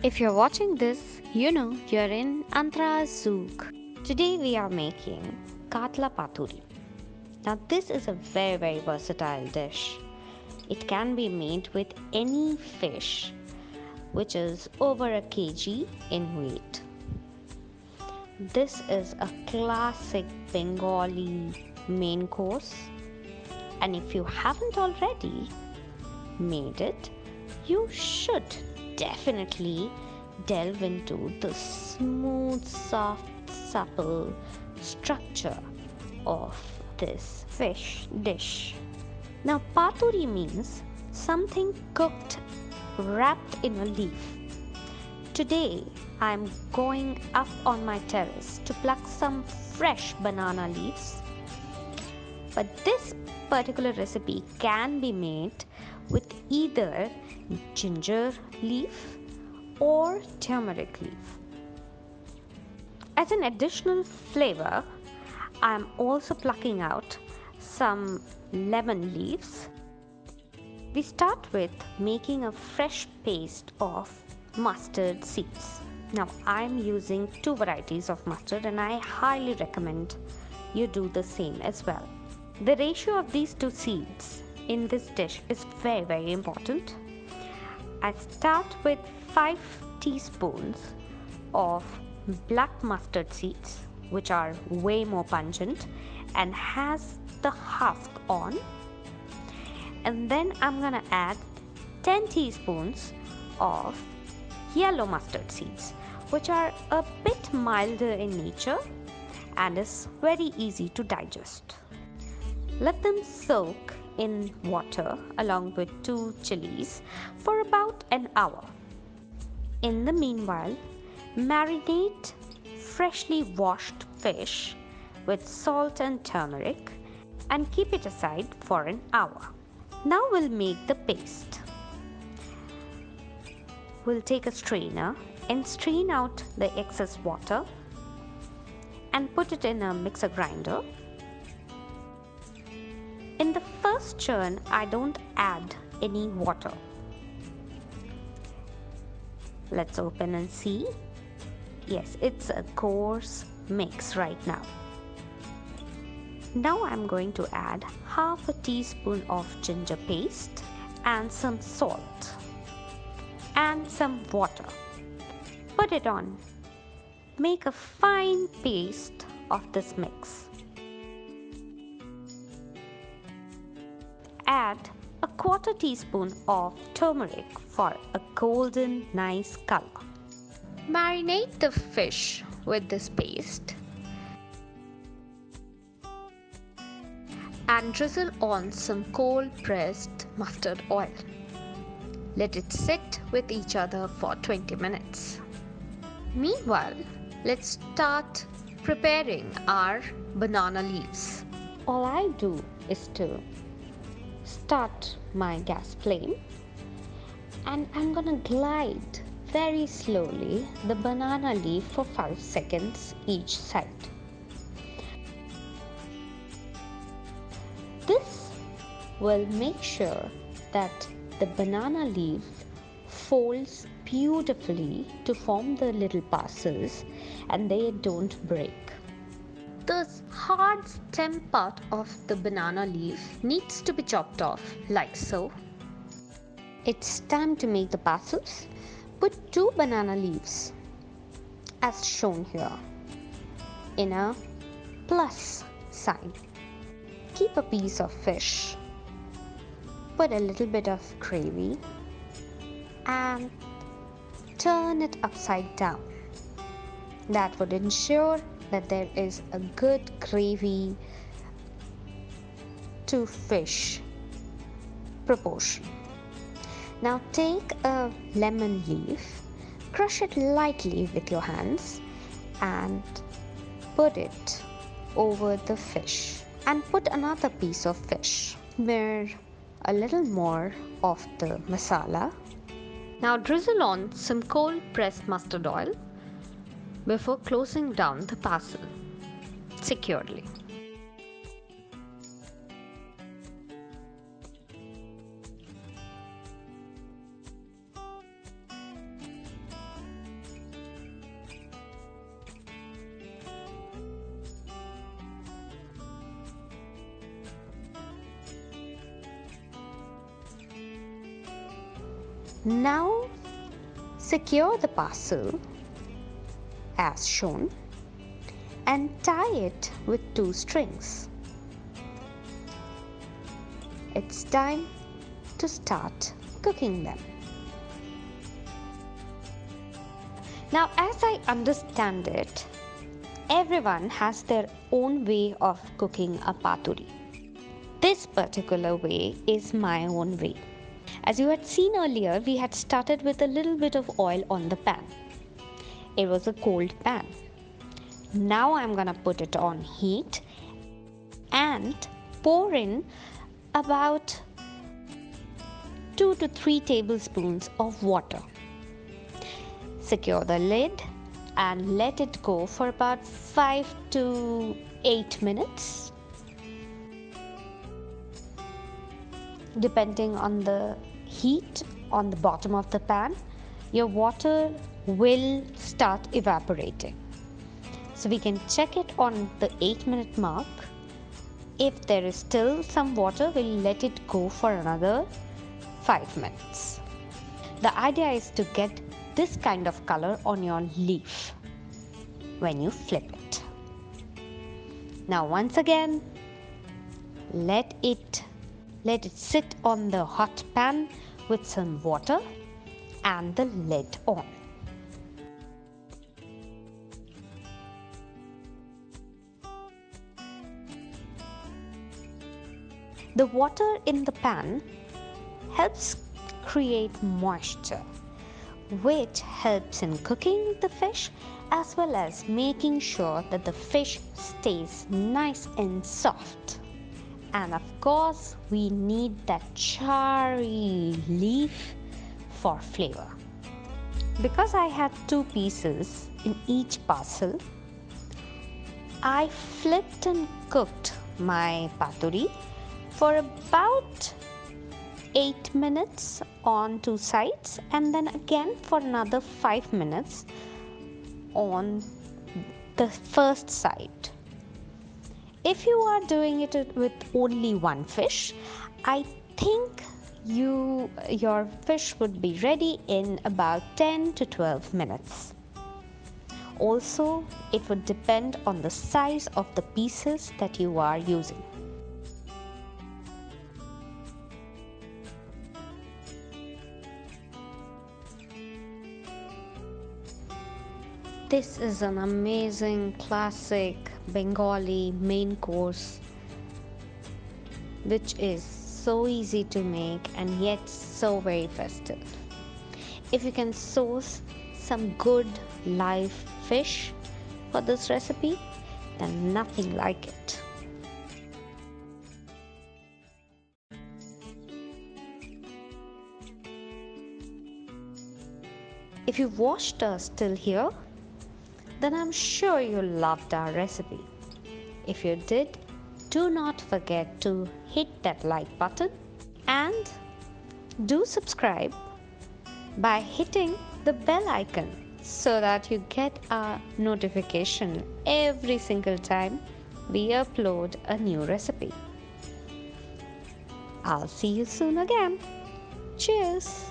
If you're watching this, you know you're in instazouqh. Today we are making Katla Paturi. Now this is a very versatile dish. It can be made with any fish which is over a kg in weight. This is a classic Bengali main course, and if you haven't already made it, you should definitely delve into the smooth, soft, supple structure of this fish dish. Now, paturi means something cooked wrapped in a leaf. Today, I'm going up on my terrace to pluck some fresh banana leaves. But this particular recipe can be made with either ginger leaf or turmeric leaf. As an additional flavor, I am also plucking out some lemon leaves. We start with making a fresh paste of mustard seeds. Now I am using two varieties of mustard and I highly recommend you do the same as well. The ratio of these two seeds in this dish is very important. I start with 5 teaspoons of black mustard seeds, which are way more pungent and has the husk on. And then I'm gonna add 10 teaspoons of yellow mustard seeds, which are a bit milder in nature and is very easy to digest. Let them soak in water along with 2 chillies for about an hour. In the meanwhile, marinate freshly washed fish with salt and turmeric and keep it aside for an hour. Now we'll make the paste. We'll take a strainer and strain out the excess water and put it in a mixer grinder. In the first churn, I don't add any water. Let's open and see. Yes, it's a coarse mix right now. Now I'm going to add half a teaspoon of ginger paste and some salt and some water. Put it on. Make a fine paste of this mix. Add a quarter teaspoon of turmeric for a golden nice color. Marinate the fish with this paste and drizzle on some cold pressed mustard oil. Let it sit with each other for 20 minutes. Meanwhile, let's start preparing our banana leaves. All I do is to start my gas flame and I'm gonna glide very slowly the banana leaf for 5 seconds each side. This will make sure that the banana leaf folds beautifully to form the little parcels and they don't break. The hard stem part of the banana leaf needs to be chopped off like so. It's time to make the parcels. Put 2 banana leaves as shown here in a plus sign. Keep a piece of fish, put a little bit of gravy and turn it upside down. That would ensure that there is a good gravy to fish proportion. Now take a lemon leaf, crush it lightly with your hands and put it over the fish. And put another piece of fish. Smear a little more of the masala. Now drizzle on some cold pressed mustard oil before closing down the parcel securely. Now secure the parcel as shown and tie it with 2 strings. It's time to start cooking them. Now, as I understand it, everyone has their own way of cooking a paturi. This particular way is my own way. As you had seen earlier, we had started with a little bit of oil on the pan. It was a cold pan. Now I'm gonna put it on heat and pour in about 2 to 3 tablespoons of water. Secure the lid and let it go for about 5 to 8 minutes. Depending on the heat on the bottom of the pan, your water will start evaporating. So we can check it on the 8-minute mark. If there is still some water, we'll let it go for another 5 minutes. The idea is to get this kind of color on your leaf when you flip it. Now once again, let it sit on the hot pan with some water and the lid on. The water in the pan helps create moisture, which helps in cooking the fish as well as making sure that the fish stays nice and soft. And of course, we need that charry leaf for flavor. Because I had 2 pieces in each parcel, I flipped and cooked my paturi for about 8 minutes on 2 sides and then again for another 5 minutes on the first side. If you are doing it with only one fish, I think your fish would be ready in about 10 to 12 minutes. Also, it would depend on the size of the pieces that you are using. This is an amazing classic Bengali main course, which is so easy to make and yet so very festive. If you can source some good live fish for this recipe, then nothing like it. If you watched us till here, then I'm sure you loved our recipe. If you did, do not forget to hit that like button and do subscribe by hitting the bell icon so that you get a notification every single time we upload a new recipe. I'll see you soon again. Cheers!